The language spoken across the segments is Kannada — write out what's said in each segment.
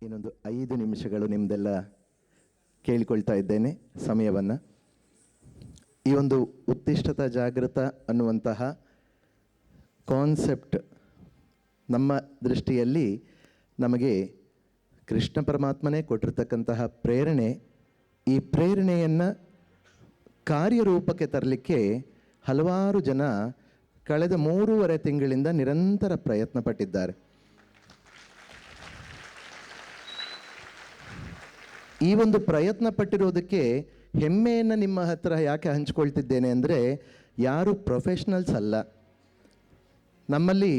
ಇನ್ನೊಂದು 5 ನಿಮಿಷಗಳು ನಿಮ್ಮದೆಲ್ಲ ಕೇಳಿಕೊಳ್ತಾ ಇದ್ದೇನೆ ಸಮಯವನ್ನು. ಈ ಒಂದು ಉತ್ತಿಷ್ಠತ ಜಾಗೃತ ಅನ್ನುವಂತಹ ಕಾನ್ಸೆಪ್ಟ್ ನಮ್ಮ ದೃಷ್ಟಿಯಲ್ಲಿ ನಮಗೆ ಕೃಷ್ಣ ಪರಮಾತ್ಮನೇ ಕೊಟ್ಟಿರ್ತಕ್ಕಂತಹ ಪ್ರೇರಣೆ. ಈ ಪ್ರೇರಣೆಯನ್ನು ಕಾರ್ಯರೂಪಕ್ಕೆ ತರಲಿಕ್ಕೆ ಹಲವಾರು ಜನ ಕಳೆದ 3.5 ತಿಂಗಳಿಂದ ನಿರಂತರ ಪ್ರಯತ್ನ ಪಟ್ಟಿದ್ದಾರೆ. ಈ ಒಂದು ಪ್ರಯತ್ನ ಪಟ್ಟಿರೋದಕ್ಕೆ ಹೆಮ್ಮೆಯನ್ನು ನಿಮ್ಮ ಹತ್ರ ಯಾಕೆ ಹಂಚ್ಕೊಳ್ತಿದ್ದೇನೆ ಅಂದರೆ, ಯಾರು ಪ್ರೊಫೆಷ್ನಲ್ಸ್ ಅಲ್ಲ. ನಮ್ಮಲ್ಲಿ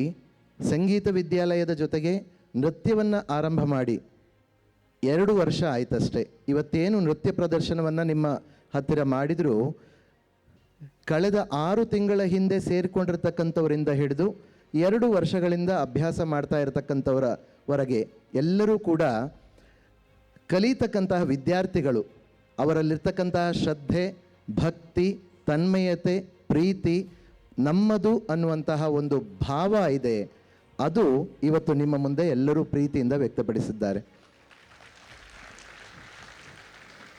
ಸಂಗೀತ ವಿದ್ಯಾಲಯದ ಜೊತೆಗೆ ನೃತ್ಯವನ್ನು ಆರಂಭ ಮಾಡಿ 2 ವರ್ಷ ಆಯ್ತಷ್ಟೇ. ಇವತ್ತೇನು ನೃತ್ಯ ಪ್ರದರ್ಶನವನ್ನು ನಿಮ್ಮ ಹತ್ತಿರ ಮಾಡಿದರೂ ಕಳೆದ 6 ತಿಂಗಳ ಹಿಂದೆ ಸೇರಿಕೊಂಡಿರ್ತಕ್ಕಂಥವರಿಂದ ಹಿಡಿದು 2 ವರ್ಷಗಳಿಂದ ಅಭ್ಯಾಸ ಮಾಡ್ತಾ ಇರತಕ್ಕಂಥವರವರೆಗೆ ಎಲ್ಲರೂ ಕೂಡ ಕಲಿತಕ್ಕಂತಹ ವಿದ್ಯಾರ್ಥಿಗಳು. ಅವರಲ್ಲಿರ್ತಕ್ಕಂತಹ ಶ್ರದ್ಧೆ, ಭಕ್ತಿ, ತನ್ಮಯತೆ, ಪ್ರೀತಿ, ನಮ್ಮದು ಅನ್ನುವಂತಹ ಒಂದು ಭಾವ ಇದೆ. ಅದು ಇವತ್ತು ನಿಮ್ಮ ಮುಂದೆ ಎಲ್ಲರೂ ಪ್ರೀತಿಯಿಂದ ವ್ಯಕ್ತಪಡಿಸಿದ್ದಾರೆ.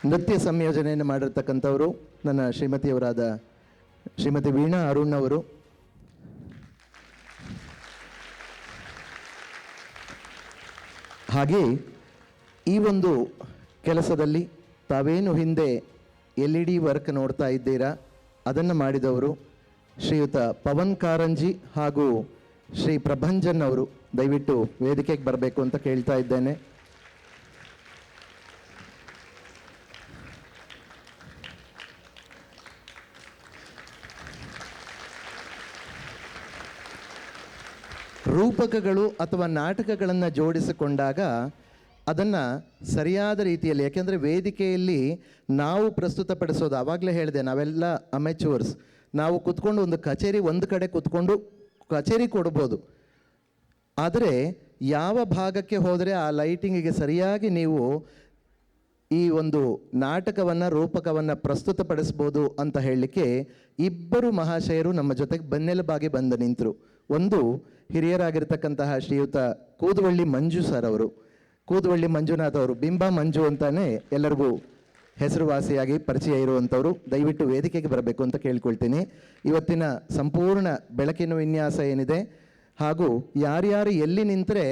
ನೃತ್ಯ ಸಂಯೋಜನೆಯನ್ನು ಮಾಡಿರ್ತಕ್ಕಂಥವರು ನನ್ನ ಶ್ರೀಮತಿಯವರಾದ ಶ್ರೀಮತಿ ವೀಣಾ ಅರುಣ್ ಅವರು. ಹಾಗೆ ಈ ಒಂದು ಕೆಲಸದಲ್ಲಿ ತಾವೇನು ಹಿಂದೆ LED ವರ್ಕ್ ನೋಡ್ತಾ ಇದ್ದೀರಾ, ಅದನ್ನು ಮಾಡಿದವರು ಶ್ರೀಯುತ ಪವನ್ ಕಾರಂಜಿ ಹಾಗೂ ಶ್ರೀ ಪ್ರಭಂಜನ್ ಅವರು. ದಯವಿಟ್ಟು ವೇದಿಕೆಗೆ ಬರಬೇಕು ಅಂತ ಕೇಳ್ತಾ ಇದ್ದೇನೆ. ರೂಪಕಗಳು ಅಥವಾ ನಾಟಕಗಳನ್ನು ಜೋಡಿಸಿಕೊಂಡಾಗ ಅದನ್ನು ಸರಿಯಾದ ರೀತಿಯಲ್ಲಿ, ಯಾಕೆಂದರೆ ವೇದಿಕೆಯಲ್ಲಿ ನಾವು ಪ್ರಸ್ತುತಪಡಿಸೋದು, ಆವಾಗಲೇ ಹೇಳಿದೆ, ನಾವೆಲ್ಲ ಅಮೆಚೂರ್ಸ್. ನಾವು ಕೂತ್ಕೊಂಡು ಒಂದು ಕಚೇರಿ ಒಂದು ಕಡೆ ಕೂತ್ಕೊಂಡು ಕಚೇರಿ ಕೊಡ್ಬೋದು, ಆದರೆ ಯಾವ ಭಾಗಕ್ಕೆ ಹೋದರೆ ಆ ಲೈಟಿಂಗಿಗೆ ಸರಿಯಾಗಿ ನೀವು ಈ ಒಂದು ನಾಟಕವನ್ನು, ರೂಪಕವನ್ನು ಪ್ರಸ್ತುತಪಡಿಸ್ಬೋದು ಅಂತ ಹೇಳಲಿಕ್ಕೆ ಇಬ್ಬರು ಮಹಾಶಯರು ನಮ್ಮ ಜೊತೆಗೆ ಬೆನ್ನೆಲುಬಾಗಿ ಬಂದು ನಿಂತರು. ಒಂದು ಹಿರಿಯರಾಗಿರ್ತಕ್ಕಂತಹ ಶ್ರೀಯುತ ಕೂದುವಳ್ಳಿ ಮಂಜು ಸರ್ ಅವರು, ಕೂದುವಳ್ಳಿ ಮಂಜುನಾಥ್ ಅವರು, ಬಿಂಬ ಮಂಜು ಅಂತಾನೆ ಎಲ್ಲರಿಗೂ ಹೆಸರುವಾಸಿಯಾಗಿ ಪರಿಚಯ ಇರುವಂಥವರು. ದಯವಿಟ್ಟು ವೇದಿಕೆಗೆ ಬರಬೇಕು ಅಂತ ಕೇಳ್ಕೊಳ್ತೀನಿ. ಇವತ್ತಿನ ಸಂಪೂರ್ಣ ಬೆಳಕಿನ ವಿನ್ಯಾಸ ಏನಿದೆ ಹಾಗೂ ಯಾರ್ಯಾರು ಎಲ್ಲಿ ನಿಂತರೆ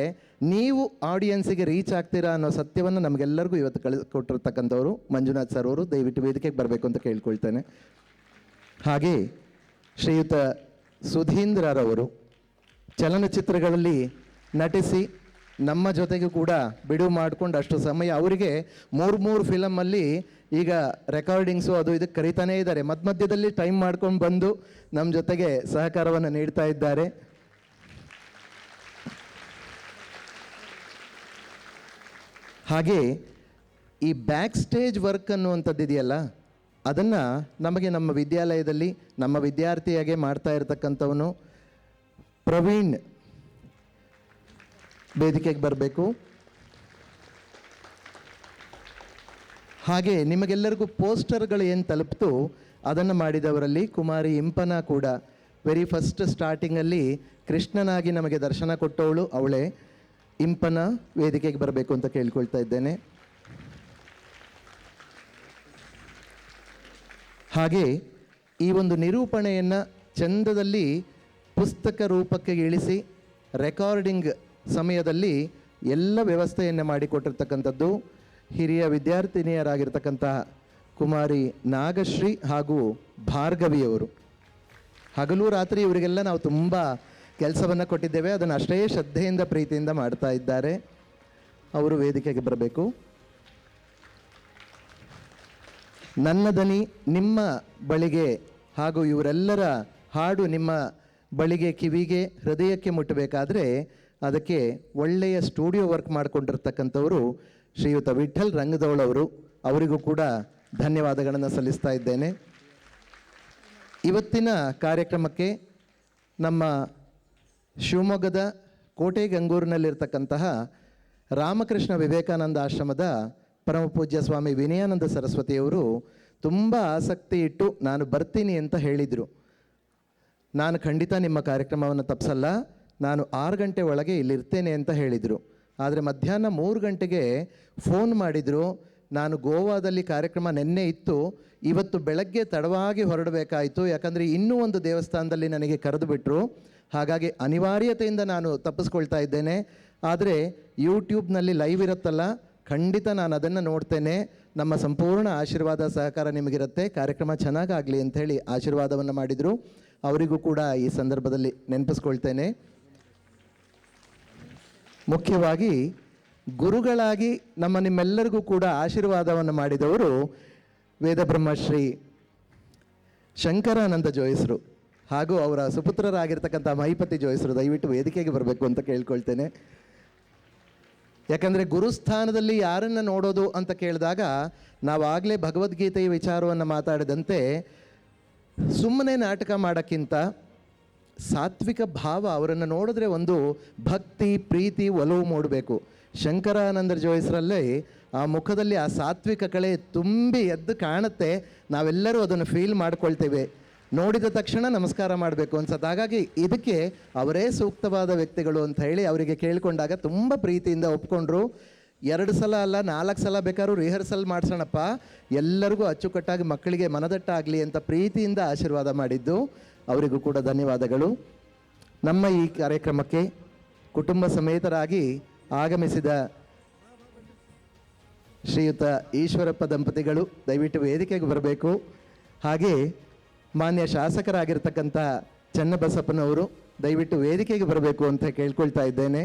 ನೀವು ಆಡಿಯನ್ಸಿಗೆ ರೀಚ್ ಆಗ್ತೀರಾ ಅನ್ನೋ ಸತ್ಯವನ್ನು ನಮಗೆಲ್ಲರಿಗೂ ಇವತ್ತು ಕೊಟ್ಟಿರ್ತಕ್ಕಂಥವ್ರು ಮಂಜುನಾಥ್ ಸರ್ ಅವರು. ದಯವಿಟ್ಟು ವೇದಿಕೆಗೆ ಬರಬೇಕು ಅಂತ ಕೇಳ್ಕೊಳ್ತೇನೆ. ಹಾಗೆ ಶ್ರೀಯುತ ಸುಧೀಂದ್ರರವರು ಚಲನಚಿತ್ರಗಳಲ್ಲಿ ನಟಿಸಿ ನಮ್ಮ ಜೊತೆಗೂ ಕೂಡ ಬಿಡುವು ಮಾಡಿಕೊಂಡು ಅಷ್ಟು ಸಮಯ, ಅವರಿಗೆ 3 ಫಿಲಮಲ್ಲಿ ಈಗ ರೆಕಾರ್ಡಿಂಗ್ಸು ಅದು ಇದಕ್ಕೆ ಕರೀತಾನೇ ಇದ್ದಾರೆ. ಮಧ್ಯದಲ್ಲಿ ಟೈಮ್ ಮಾಡ್ಕೊಂಡು ಬಂದು ನಮ್ಮ ಜೊತೆಗೆ ಸಹಕಾರವನ್ನು ನೀಡ್ತಾ ಇದ್ದಾರೆ. ಹಾಗೆ ಈ ಬ್ಯಾಕ್ ಸ್ಟೇಜ್ ವರ್ಕ್ ಅನ್ನುವಂಥದ್ದು ಇದೆಯಲ್ಲ, ಅದನ್ನು ನಮಗೆ ನಮ್ಮ ವಿದ್ಯಾಲಯದಲ್ಲಿ ನಮ್ಮ ವಿದ್ಯಾರ್ಥಿಯಾಗೆ ಮಾಡ್ತಾ ಇರತಕ್ಕಂಥವನು ಪ್ರವೀಣ್ ವೇದಿಕೆಗೆ ಬರಬೇಕು. ಹಾಗೆ ನಿಮಗೆಲ್ಲರಿಗೂ ಪೋಸ್ಟರ್ಗಳು ಏನು ತಲುಪ್ತು ಅದನ್ನು ಮಾಡಿದವರಲ್ಲಿ ಕುಮಾರಿ ಇಂಪನ ಕೂಡ ವೆರಿ ಫಸ್ಟ್ ಸ್ಟಾರ್ಟಿಂಗಲ್ಲಿ ಕೃಷ್ಣನಾಗಿ ನಮಗೆ ದರ್ಶನ ಕೊಟ್ಟವಳು ಅವಳೇ. ಇಂಪನ ವೇದಿಕೆಗೆ ಬರಬೇಕು ಅಂತ ಕೇಳ್ಕೊಳ್ತಾ ಇದ್ದೇನೆ. ಹಾಗೆ ಈ ಒಂದು ನಿರೂಪಣೆಯನ್ನು ಚಂದದಲ್ಲಿ ಪುಸ್ತಕ ರೂಪಕ್ಕೆ ಇಳಿಸಿ ರೆಕಾರ್ಡಿಂಗ್ ಸಮಯದಲ್ಲಿ ಎಲ್ಲ ವ್ಯವಸ್ಥೆಯನ್ನು ಮಾಡಿಕೊಟ್ಟಿರ್ತಕ್ಕಂಥದ್ದು ಹಿರಿಯ ವಿದ್ಯಾರ್ಥಿನಿಯರಾಗಿರ್ತಕ್ಕಂತಹ ಕುಮಾರಿ ನಾಗಶ್ರೀ ಹಾಗೂ ಭಾರ್ಗವಿಯವರು. ಹಗಲು ರಾತ್ರಿ ಇವರಿಗೆಲ್ಲ ನಾವು ತುಂಬ ಕೆಲಸವನ್ನು ಕೊಟ್ಟಿದ್ದೇವೆ. ಅದನ್ನು ಅಷ್ಟೇ ಶ್ರದ್ಧೆಯಿಂದ ಪ್ರೀತಿಯಿಂದ ಮಾಡ್ತಾ ಇದ್ದಾರೆ. ಅವರು ವೇದಿಕೆಗೆ ಬರಬೇಕು. ನನ್ನ ದನಿ ನಿಮ್ಮ ಬಳಿಗೆ ಹಾಗೂ ಇವರೆಲ್ಲರ ಹಾಡು ನಿಮ್ಮ ಬಳಿಗೆ, ಕಿವಿಗೆ, ಹೃದಯಕ್ಕೆ ಮುಟ್ಟಬೇಕಾದ್ರೆ ಅದಕ್ಕೆ ಒಳ್ಳೆಯ ಸ್ಟುಡಿಯೋ ವರ್ಕ್ ಮಾಡಿಕೊಂಡಿರ್ತಕ್ಕಂಥವರು ಶ್ರೀಯುತ ವಿಠಲ್ ರಂಗದೌಳವರು. ಅವರಿಗೂ ಕೂಡ ಧನ್ಯವಾದಗಳನ್ನು ಸಲ್ಲಿಸ್ತಾ ಇದ್ದೇನೆ. ಇವತ್ತಿನ ಕಾರ್ಯಕ್ರಮಕ್ಕೆ ನಮ್ಮ ಶಿವಮೊಗ್ಗದ ಕೋಟೆ ಗಂಗೂರಿನಲ್ಲಿರ್ತಕ್ಕಂತಹ ರಾಮಕೃಷ್ಣ ವಿವೇಕಾನಂದ ಆಶ್ರಮದ ಪರಮ ಪೂಜ್ಯ ಸ್ವಾಮಿ ವಿನಯಾನಂದ ಸರಸ್ವತಿಯವರು ತುಂಬ ಆಸಕ್ತಿ ಇಟ್ಟು ನಾನು ಬರ್ತೀನಿ ಅಂತ ಹೇಳಿದರು. ನಾನು ಖಂಡಿತ ನಿಮ್ಮ ಕಾರ್ಯಕ್ರಮವನ್ನು ತಪ್ಪಿಸಲ್ಲ, ನಾನು 6 ಗಂಟೆ ಒಳಗೆ ಇಲ್ಲಿರ್ತೇನೆ ಅಂತ ಹೇಳಿದರು. ಆದರೆ ಮಧ್ಯಾಹ್ನ 3 ಗಂಟೆಗೆ ಫೋನ್ ಮಾಡಿದರು. ನಾನು ಗೋವಾದಲ್ಲಿ ಕಾರ್ಯಕ್ರಮ ನಿನ್ನೆ ಇತ್ತು, ಇವತ್ತು ಬೆಳಗ್ಗೆ ತಡವಾಗಿ ಹೊರಡಬೇಕಾಯಿತು, ಯಾಕಂದರೆ ಇನ್ನೂ ಒಂದು ದೇವಸ್ಥಾನದಲ್ಲಿ ನನಗೆ ಕರೆದು ಬಿಟ್ಟರು. ಹಾಗಾಗಿ ಅನಿವಾರ್ಯತೆಯಿಂದ ನಾನು ತಪ್ಪಿಸ್ಕೊಳ್ತಾ ಇದ್ದೇನೆ. ಆದರೆ ಯೂಟ್ಯೂಬ್ನಲ್ಲಿ ಲೈವ್ ಇರುತ್ತಲ್ಲ, ಖಂಡಿತ ನಾನು ಅದನ್ನು ನೋಡ್ತೇನೆ. ನಮ್ಮ ಸಂಪೂರ್ಣ ಆಶೀರ್ವಾದ ಸಹಕಾರ ನಿಮಗಿರುತ್ತೆ. ಕಾರ್ಯಕ್ರಮ ಚೆನ್ನಾಗಾಗಲಿ ಅಂಥೇಳಿ ಆಶೀರ್ವಾದವನ್ನು ಮಾಡಿದರು. ಅವರಿಗೂ ಕೂಡ ಈ ಸಂದರ್ಭದಲ್ಲಿ ನೆನಪಿಸ್ಕೊಳ್ತೇನೆ. ಮುಖ್ಯವಾಗಿ ಗುರುಗಳಾಗಿ ನಿಮ್ಮೆಲ್ಲರಿಗೂ ಕೂಡ ಆಶೀರ್ವಾದವನ್ನು ಮಾಡಿದವರು ವೇದಬ್ರಹ್ಮಶ್ರೀ ಶಂಕರಾನಂದ ಜೋಯಿಸರು ಹಾಗೂ ಅವರ ಸುಪುತ್ರರಾಗಿರ್ತಕ್ಕಂಥ ಮಹಿಪತಿ ಜೋಯಿಸರು. ದಯವಿಟ್ಟು ವೇದಿಕೆಗೆ ಬರಬೇಕು ಅಂತ ಕೇಳ್ಕೊಳ್ತೇನೆ. ಯಾಕಂದರೆ ಗುರುಸ್ಥಾನದಲ್ಲಿ ಯಾರನ್ನು ನೋಡೋದು ಅಂತ ಕೇಳಿದಾಗ ನಾವಾಗಲೇ ಭಗವದ್ಗೀತೆಯ ವಿಚಾರವನ್ನು ಮಾತಾಡಿದಂತೆ ಸುಮ್ಮನೆ ನಾಟಕ ಮಾಡೋಕ್ಕಿಂತ ಸಾತ್ವಿಕ ಭಾವ, ಅವರನ್ನು ನೋಡಿದ್ರೆ ಒಂದು ಭಕ್ತಿ, ಪ್ರೀತಿ, ಒಲವು ಮೂಡಬೇಕು. ಶಂಕರಾನಂದ ಜೋಯಿಸರಲ್ಲಿ ಆ ಮುಖದಲ್ಲಿ ಆ ಸಾತ್ವಿಕ ಕಳೆ ತುಂಬಿ ಎದ್ದು ಕಾಣುತ್ತೆ. ನಾವೆಲ್ಲರೂ ಅದನ್ನು ಫೀಲ್ ಮಾಡ್ಕೊಳ್ತೇವೆ. ನೋಡಿದ ತಕ್ಷಣ ನಮಸ್ಕಾರ ಮಾಡಬೇಕು ಅನ್ಸುತ್ತೆ. ಹಾಗಾಗಿ ಇದಕ್ಕೆ ಅವರೇ ಸೂಕ್ತವಾದ ವ್ಯಕ್ತಿಗಳು ಅಂತ ಹೇಳಿ ಅವರಿಗೆ ಕೇಳಿಕೊಂಡಾಗ ತುಂಬ ಪ್ರೀತಿಯಿಂದ ಒಪ್ಕೊಂಡ್ರು. 2 ಸಲ ಅಲ್ಲ 4 ಸಲ ಬೇಕಾದ್ರೂ ರಿಹರ್ಸಲ್ ಮಾಡಿಸೋಣಪ್ಪ, ಎಲ್ಲರಿಗೂ ಅಚ್ಚುಕಟ್ಟಾಗಿ ಮಕ್ಕಳಿಗೆ ಮನದಟ್ಟಾಗಲಿ ಅಂತ ಪ್ರೀತಿಯಿಂದ ಆಶೀರ್ವಾದ ಮಾಡಿದ್ದು. ಅವರಿಗೂ ಕೂಡ ಧನ್ಯವಾದಗಳು. ನಮ್ಮ ಈ ಕಾರ್ಯಕ್ರಮಕ್ಕೆ ಕುಟುಂಬ ಸಮೇತರಾಗಿ ಆಗಮಿಸಿದ ಶ್ರೀಯುತ ಈಶ್ವರಪ್ಪ ದಂಪತಿಗಳು ದಯವಿಟ್ಟು ವೇದಿಕೆಗೆ ಬರಬೇಕು. ಹಾಗೆ ಮಾನ್ಯ ಶಾಸಕರಾಗಿರ್ತಕ್ಕಂಥ ಚನ್ನಬಸಪ್ಪನವರು ದಯವಿಟ್ಟು ವೇದಿಕೆಗೆ ಬರಬೇಕು ಅಂತ ಕೇಳ್ಕೊಳ್ತಾ ಇದ್ದೇನೆ.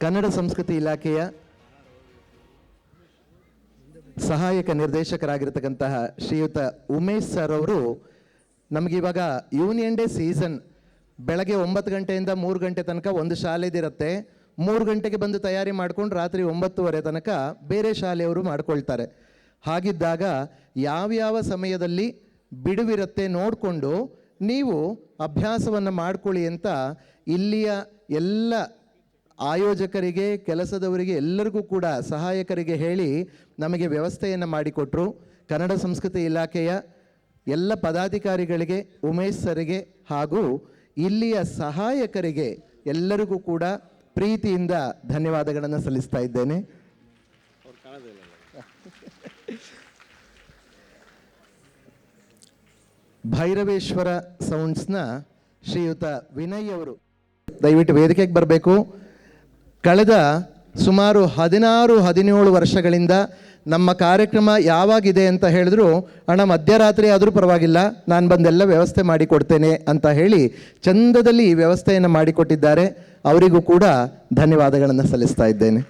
ಕನ್ನಡ ಸಂಸ್ಕೃತಿ ಇಲಾಖೆಯ ಸಹಾಯಕ ನಿರ್ದೇಶಕರಾಗಿರ್ತಕ್ಕಂತಹ ಶ್ರೀಯುತ ಉಮೇಶ್ ಸರ್ ಅವರು ನಮಗಿವಾಗ ಯೂನಿಯನ್ ಡೇ ಸೀಸನ್ ಬೆಳಗ್ಗೆ 9 ಗಂಟೆಯಿಂದ 3 ಗಂಟೆ ತನಕ ಒಂದು ಶಾಲೆದಿರುತ್ತೆ. 3 ಗಂಟೆಗೆ ಬಂದು ತಯಾರಿ ಮಾಡ್ಕೊಂಡು ರಾತ್ರಿ 9:30 ತನಕ ಬೇರೆ ಶಾಲೆಯವರು ಮಾಡ್ಕೊಳ್ತಾರೆ. ಹಾಗಿದ್ದಾಗ ಯಾವ್ಯಾವ ಸಮಯದಲ್ಲಿ ಬಿಡುವಿರುತ್ತೆ ನೋಡಿಕೊಂಡು ನೀವು ಅಭ್ಯಾಸವನ್ನು ಮಾಡ್ಕೊಳ್ಳಿ ಅಂತ ಇಲ್ಲಿಯ ಎಲ್ಲ ಆಯೋಜಕರಿಗೆ, ಕೆಲಸದವರಿಗೆ, ಎಲ್ಲರಿಗೂ ಕೂಡ ಸಹಾಯಕರಿಗೆ ಹೇಳಿ ನಮಗೆ ವ್ಯವಸ್ಥೆಯನ್ನು ಮಾಡಿಕೊಟ್ರು. ಕನ್ನಡ ಸಂಸ್ಕೃತಿ ಇಲಾಖೆಯ ಎಲ್ಲ ಪದಾಧಿಕಾರಿಗಳಿಗೆ, ಉಮೇಶ್ ಸರಿಗೆ ಹಾಗೂ ಇಲ್ಲಿಯ ಸಹಾಯಕರಿಗೆ ಎಲ್ಲರಿಗೂ ಕೂಡ ಪ್ರೀತಿಯಿಂದ ಧನ್ಯವಾದಗಳನ್ನು ಸಲ್ಲಿಸ್ತಾ ಇದ್ದೇನೆ. ಭೈರವೇಶ್ವರ ಸೌಂಡ್ಸ್ನ ಶ್ರೀಯುತ ವಿನಯ್ ಅವರು ದಯವಿಟ್ಟು ವೇದಿಕೆಗೆ ಬರಬೇಕು. ಕಳೆದ ಸುಮಾರು 16-17 ವರ್ಷಗಳಿಂದ ನಮ್ಮ ಕಾರ್ಯಕ್ರಮ ಯಾವಾಗಿದೆ ಅಂತ ಹೇಳಿದ್ರು, ಅಣ್ಣ ಮಧ್ಯರಾತ್ರಿ ಆದರೂ ಪರವಾಗಿಲ್ಲ, ನಾನು ಬಂದೆಲ್ಲ ವ್ಯವಸ್ಥೆ ಮಾಡಿಕೊಡ್ತೇನೆ ಅಂತ ಹೇಳಿ ಚಂದದಲ್ಲಿ ಈ ವ್ಯವಸ್ಥೆಯನ್ನು ಮಾಡಿಕೊಟ್ಟಿದ್ದಾರೆ. ಅವರಿಗೂ ಕೂಡ ಧನ್ಯವಾದಗಳನ್ನು ಸಲ್ಲಿಸ್ತಾ ಇದ್ದೇನೆ.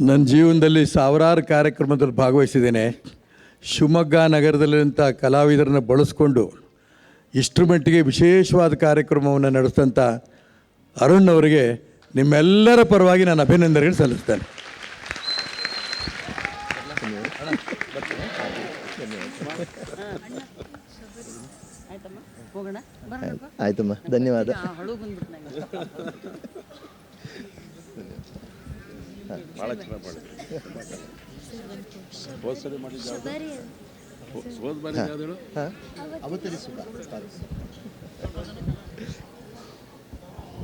ನನ್ನ ಜೀವನದಲ್ಲಿ ಸಾವಿರಾರು ಕಾರ್ಯಕ್ರಮದಲ್ಲಿ ಭಾಗವಹಿಸಿದ್ದೇನೆ. ಶಿವಮೊಗ್ಗ ನಗರದಲ್ಲಿರುವಂಥ ಕಲಾವಿದರನ್ನು ಬಳಸ್ಕೊಂಡು ಇಷ್ಟರ ಮಟ್ಟಿಗೆ ವಿಶೇಷವಾದ ಕಾರ್ಯಕ್ರಮವನ್ನು ನಡೆಸಿದಂಥ ಅರುಣ್ ಅವರಿಗೆ ನಿಮ್ಮೆಲ್ಲರ ಪರವಾಗಿ ನಾನು ಅಭಿನಂದನೆಗಳು ಸಲ್ಲಿಸ್ತೇನೆ. ಆಯ್ತಮ್ಮ, ಧನ್ಯವಾದ.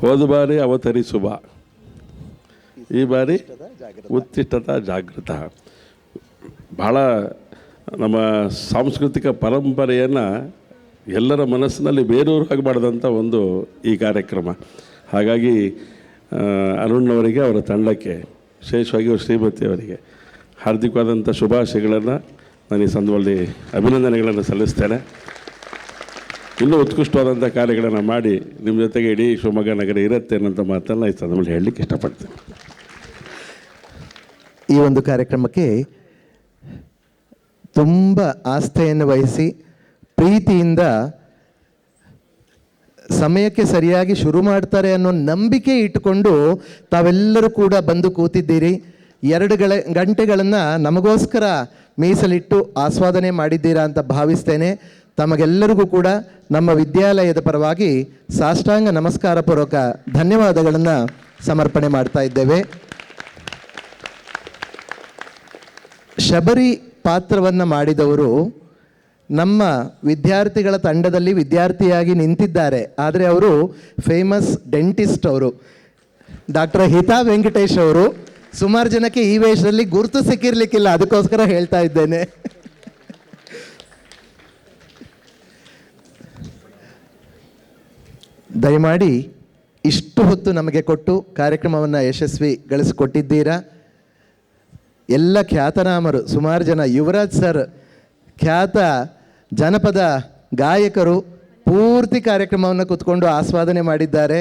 ಹೋದ ಬಾರಿ ಅವತರಿಸುವ, ಈ ಬಾರಿ ಉತ್ತಿಷ್ಟತ ಜಾಗೃತ. ಭಾಳ ನಮ್ಮ ಸಾಂಸ್ಕೃತಿಕ ಪರಂಪರೆಯನ್ನು ಎಲ್ಲರ ಮನಸ್ಸಿನಲ್ಲಿ ಬೇರೂರಾಗಿ ಮಾಡಿದಂಥ ಒಂದು ಈ ಕಾರ್ಯಕ್ರಮ. ಹಾಗಾಗಿ ಅರುಣ್ ಅವರಿಗೆ, ಅವರ ತಂಡಕ್ಕೆ, ವಿಶೇಷವಾಗಿ ಅವರು ಶ್ರೀಮತಿಯವರಿಗೆ ಹಾರ್ದಿಕವಾದಂಥ ಶುಭಾಶಯಗಳನ್ನು ನಾನು ಈ ಸಂದರ್ಭದಲ್ಲಿ ಅಭಿನಂದನೆಗಳನ್ನು ಸಲ್ಲಿಸ್ತೇನೆ. ಇನ್ನೂ ಉತ್ಕೃಷ್ಟವಾದಂಥ ಕಾರ್ಯಗಳನ್ನು ಮಾಡಿ ನಿಮ್ಮ ಜೊತೆಗೆ ಇಡೀ ಶಿವಮೊಗ್ಗ ನಗರ ಇರುತ್ತೆ ಅನ್ನೋಂಥ ಮಾತನ್ನು ಈ ಸಂದರ್ಭದಲ್ಲಿ ಹೇಳಲಿಕ್ಕೆ ಇಷ್ಟಪಡ್ತೇನೆ. ಈ ಒಂದು ಕಾರ್ಯಕ್ರಮಕ್ಕೆ ತುಂಬ ಆಸ್ಥೆಯನ್ನು ವಹಿಸಿ ಪ್ರೀತಿಯಿಂದ ಸಮಯಕ್ಕೆ ಸರಿಯಾಗಿ ಶುರು ಮಾಡ್ತಾರೆ ಅನ್ನೋ ನಂಬಿಕೆ ಇಟ್ಟುಕೊಂಡು ತಾವೆಲ್ಲರೂ ಕೂಡ ಬಂದು ಕೂತಿದ್ದೀರಿ. 2 ಗಂಟೆಗಳನ್ನು ನಮಗೋಸ್ಕರ ಮೀಸಲಿಟ್ಟು ಆಸ್ವಾದನೆ ಮಾಡಿದ್ದೀರಾ ಅಂತ ಭಾವಿಸ್ತೇನೆ. ತಮಗೆಲ್ಲರಿಗೂ ಕೂಡ ನಮ್ಮ ವಿದ್ಯಾಲಯದ ಪರವಾಗಿ ಸಾಷ್ಟಾಂಗ ನಮಸ್ಕಾರ ಪೂರ್ವಕ ಧನ್ಯವಾದಗಳನ್ನು ಸಮರ್ಪಣೆ ಮಾಡ್ತಾ ಇದ್ದೇವೆ. ಶಬರಿ ಪಾತ್ರವನ್ನು ಮಾಡಿದವರು ನಮ್ಮ ವಿದ್ಯಾರ್ಥಿಗಳ ತಂಡದಲ್ಲಿ ವಿದ್ಯಾರ್ಥಿಯಾಗಿ ನಿಂತಿದ್ದಾರೆ. ಆದರೆ ಅವರು ಫೇಮಸ್ ಡೆಂಟಿಸ್ಟ್ ಅವರು, ಡಾಕ್ಟರ್ ಹಿತಾ ವೆಂಕಟೇಶ್ ಅವರು. ಸುಮಾರು ಜನಕ್ಕೆ ಈ ವೇಷದಲ್ಲಿ ಗುರುತು ಸಿಕ್ಕಿರ್ಲಿಕ್ಕಿಲ್ಲ, ಅದಕ್ಕೋಸ್ಕರ ಹೇಳ್ತಾ ಇದ್ದೇನೆ. ದಯಮಾಡಿ ಇಷ್ಟು ಹೊತ್ತು ನಮಗೆ ಕೊಟ್ಟು ಕಾರ್ಯಕ್ರಮವನ್ನು ಯಶಸ್ವಿಗೊಳಿಸಿಕೊಟ್ಟಿದ್ದೀರಾ. ಎಲ್ಲ ಖ್ಯಾತನಾಮರು, ಸುಮಾರು ಜನ, ಯುವರಾಜ್ ಸರ್ ಖ್ಯಾತ ಜನಪದ ಗಾಯಕರು ಪೂರ್ತಿ ಕಾರ್ಯಕ್ರಮವನ್ನು ಕೂತ್ಕೊಂಡು ಆಸ್ವಾದನೆ ಮಾಡಿದ್ದಾರೆ.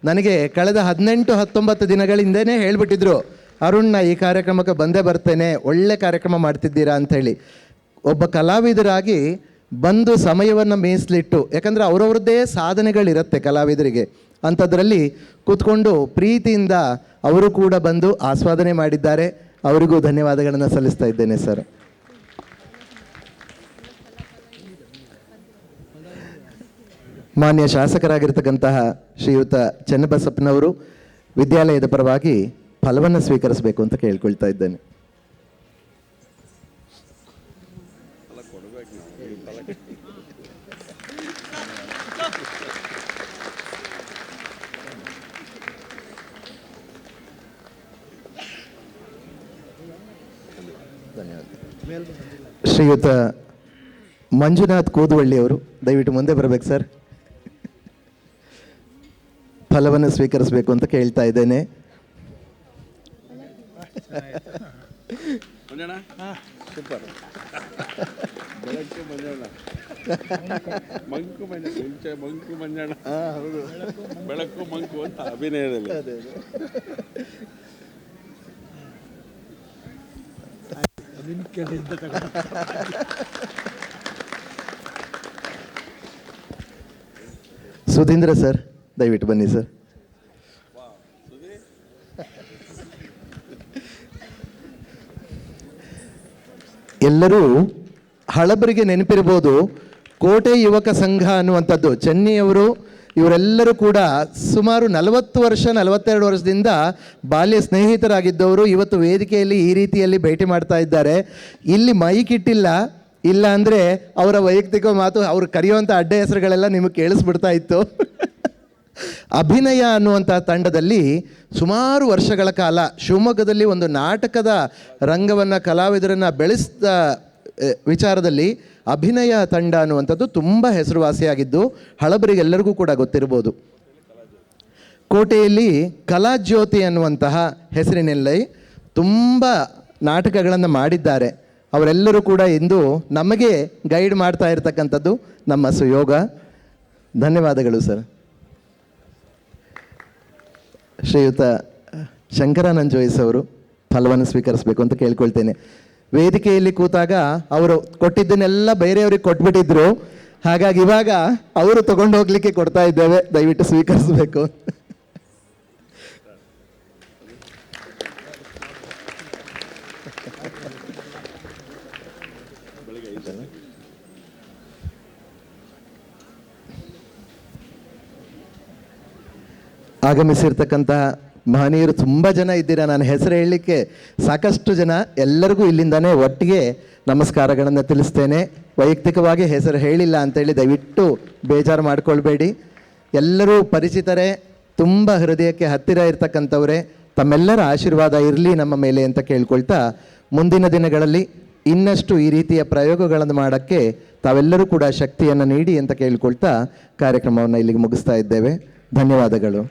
ನನಗೆ ಕಳೆದ 18-19 ದಿನಗಳಿಂದನೇ ಹೇಳಿಬಿಟ್ಟಿದ್ರು, ಅರುಣ್ ನಾ ಈ ಕಾರ್ಯಕ್ರಮಕ್ಕೆ ಬಂದೇ ಬರ್ತೇನೆ, ಒಳ್ಳೆ ಕಾರ್ಯಕ್ರಮ ಮಾಡ್ತಿದ್ದೀರಾ ಅಂಥೇಳಿ. ಒಬ್ಬ ಕಲಾವಿದರಾಗಿ ಬಂದು ಸಮಯವನ್ನು ಮೀಸಲಿಟ್ಟು, ಯಾಕಂದರೆ ಅವರವ್ರದ್ದೇ ಸಾಧನೆಗಳಿರುತ್ತೆ ಕಲಾವಿದರಿಗೆ, ಅಂಥದ್ರಲ್ಲಿ ಕೂತ್ಕೊಂಡು ಪ್ರೀತಿಯಿಂದ ಅವರು ಕೂಡ ಬಂದು ಆಸ್ವಾದನೆ ಮಾಡಿದ್ದಾರೆ. ಅವರಿಗೂ ಧನ್ಯವಾದಗಳನ್ನು ಸಲ್ಲಿಸ್ತಾ ಇದ್ದೇನೆ ಸರ್. ಮಾನ್ಯ ಶಾಸಕರಾಗಿರ್ತಕ್ಕಂತಹ ಶ್ರೀಯುತ ಚನ್ನಬಸಪ್ಪನವರು ವಿದ್ಯಾಲಯದ ಪರವಾಗಿ ಫಲವನ್ನು ಸ್ವೀಕರಿಸಬೇಕು ಅಂತ ಕೇಳ್ಕೊಳ್ತಾ ಇದ್ದೇನೆ. ಶ್ರೀಯುತ ಮಂಜುನಾಥ್ ಕೂದುವಳ್ಳಿಯವರು ದಯವಿಟ್ಟು ಮುಂದೆ ಬರಬೇಕು ಸರ್. ಫಲವನ್ನು ಸ್ವೀಕರಿಸಬೇಕು ಅಂತ ಕೇಳ್ತಾ ಇದ್ದೇನೆ. ಬೆಳಕು ಮಂಕು ಅಂತ ಅಭಿನಯದಲ್ಲಿ ಸುಧೀಂದ್ರ ಸರ್ ದಯವಿಟ್ಟು ಬನ್ನಿ ಸರ್. ಎಲ್ಲರೂ ಹಳಬರಿಗೆ ನೆನಪಿರ್ಬೋದು, ಕೋಟೆ ಯುವಕ ಸಂಘ ಅನ್ನುವಂಥದ್ದು ಚೆನ್ನೈಯವರು, ಇವರೆಲ್ಲರೂ ಕೂಡ ಸುಮಾರು 40 ವರ್ಷ 42 ವರ್ಷದಿಂದ ಬಾಲ್ಯ ಸ್ನೇಹಿತರಾಗಿದ್ದವರು ಇವತ್ತು ವೇದಿಕೆಯಲ್ಲಿ ಈ ರೀತಿಯಲ್ಲಿ ಭೇಟಿ ಮಾಡ್ತಾ ಇದ್ದಾರೆ. ಇಲ್ಲಿ ಮೈಕ್ ಇಟ್ಟಿಲ್ಲ, ಇಲ್ಲ ಅಂದರೆ ಅವರ ವೈಯಕ್ತಿಕ ಮಾತು, ಅವ್ರು ಕರೆಯುವಂಥ ಅಡ್ಡ ಹೆಸರುಗಳೆಲ್ಲ ನಿಮಗೆ ಕೇಳಿಸ್ಬಿಡ್ತಾ ಇತ್ತು. ಅಭಿನಯ ಅನ್ನುವಂಥ ತಂಡದಲ್ಲಿ ಸುಮಾರು ವರ್ಷಗಳ ಕಾಲ ಶಿವಮೊಗ್ಗದಲ್ಲಿ ಒಂದು ನಾಟಕದ ರಂಗವನ್ನು, ಕಲಾವಿದರನ್ನು ಬೆಳೆಸಿದ ವಿಚಾರದಲ್ಲಿ ಅಭಿನಯ ತಂಡ ಅನ್ನುವಂಥದ್ದು ತುಂಬ ಹೆಸರುವಾಸಿಯಾಗಿದ್ದು ಹಳಬರಿಗೆಲ್ಲರಿಗೂ ಕೂಡ ಗೊತ್ತಿರ್ಬೋದು. ಕೋಟೆಯಲ್ಲಿ ಕಲಾಜ್ಯೋತಿ ಅನ್ನುವಂತಹ ಹೆಸರಿನಲ್ಲಿ ತುಂಬ ನಾಟಕಗಳನ್ನು ಮಾಡಿದ್ದಾರೆ. ಅವರೆಲ್ಲರೂ ಕೂಡ ಇಂದು ನಮಗೆ ಗೈಡ್ ಮಾಡ್ತಾ ಇರತಕ್ಕಂಥದ್ದು ನಮ್ಮ ಸುಯೋಗ. ಧನ್ಯವಾದಗಳು ಸರ್. ಶ್ರೀಯುತ ಶಂಕರಾನಂದ್ ಜೋಯಿಸ್ ಅವರು ಫಲವನ್ನು ಸ್ವೀಕರಿಸಬೇಕು ಅಂತ ಕೇಳ್ಕೊಳ್ತೇನೆ. ವೇದಿಕೆಯಲ್ಲಿ ಕೂತಾಗ ಅವರು ಕೊಟ್ಟಿದ್ದನ್ನೆಲ್ಲ ಬೇರೆಯವ್ರಿಗೆ ಕೊಟ್ಬಿಟ್ಟಿದ್ರು, ಹಾಗಾಗಿ ಇವಾಗ ಅವರು ತಗೊಂಡು ಹೋಗ್ಲಿಕ್ಕೆ ಕೊಡ್ತಾ ಇದ್ದೇವೆ, ದಯವಿಟ್ಟು ಸ್ವೀಕರಿಸಬೇಕು. ಆಗಮಿಸಿರ್ತಕ್ಕಂತಹ ಮಹನೀಯರು ತುಂಬ ಜನ ಇದ್ದೀರಾ, ನಾನು ಹೆಸರು ಹೇಳಲಿಕ್ಕೆ ಸಾಕಷ್ಟು ಜನ. ಎಲ್ಲರಿಗೂ ಇಲ್ಲಿಂದಾನೇ ಒಟ್ಟಿಗೆ ನಮಸ್ಕಾರಗಳನ್ನು ತಿಳಿಸ್ತೇನೆ. ವೈಯಕ್ತಿಕವಾಗಿ ಹೆಸರು ಹೇಳಿಲ್ಲ ಅಂತೇಳಿ ದಯವಿಟ್ಟು ಬೇಜಾರು ಮಾಡ್ಕೊಳ್ಬೇಡಿ. ಎಲ್ಲರೂ ಪರಿಚಿತರೇ, ತುಂಬ ಹೃದಯಕ್ಕೆ ಹತ್ತಿರ ಇರ್ತಕ್ಕಂಥವರೇ. ತಮ್ಮೆಲ್ಲರ ಆಶೀರ್ವಾದ ಇರಲಿ ನಮ್ಮ ಮೇಲೆ ಅಂತ ಕೇಳ್ಕೊಳ್ತಾ, ಮುಂದಿನ ದಿನಗಳಲ್ಲಿ ಇನ್ನಷ್ಟು ಈ ರೀತಿಯ ಪ್ರಯೋಗಗಳನ್ನು ಮಾಡೋಕ್ಕೆ ತಾವೆಲ್ಲರೂ ಕೂಡ ಶಕ್ತಿಯನ್ನು ನೀಡಿ ಅಂತ ಕೇಳ್ಕೊಳ್ತಾ ಕಾರ್ಯಕ್ರಮವನ್ನು ಇಲ್ಲಿಗೆ ಮುಗಿಸ್ತಾ ಇದ್ದೇವೆ. ಧನ್ಯವಾದಗಳು.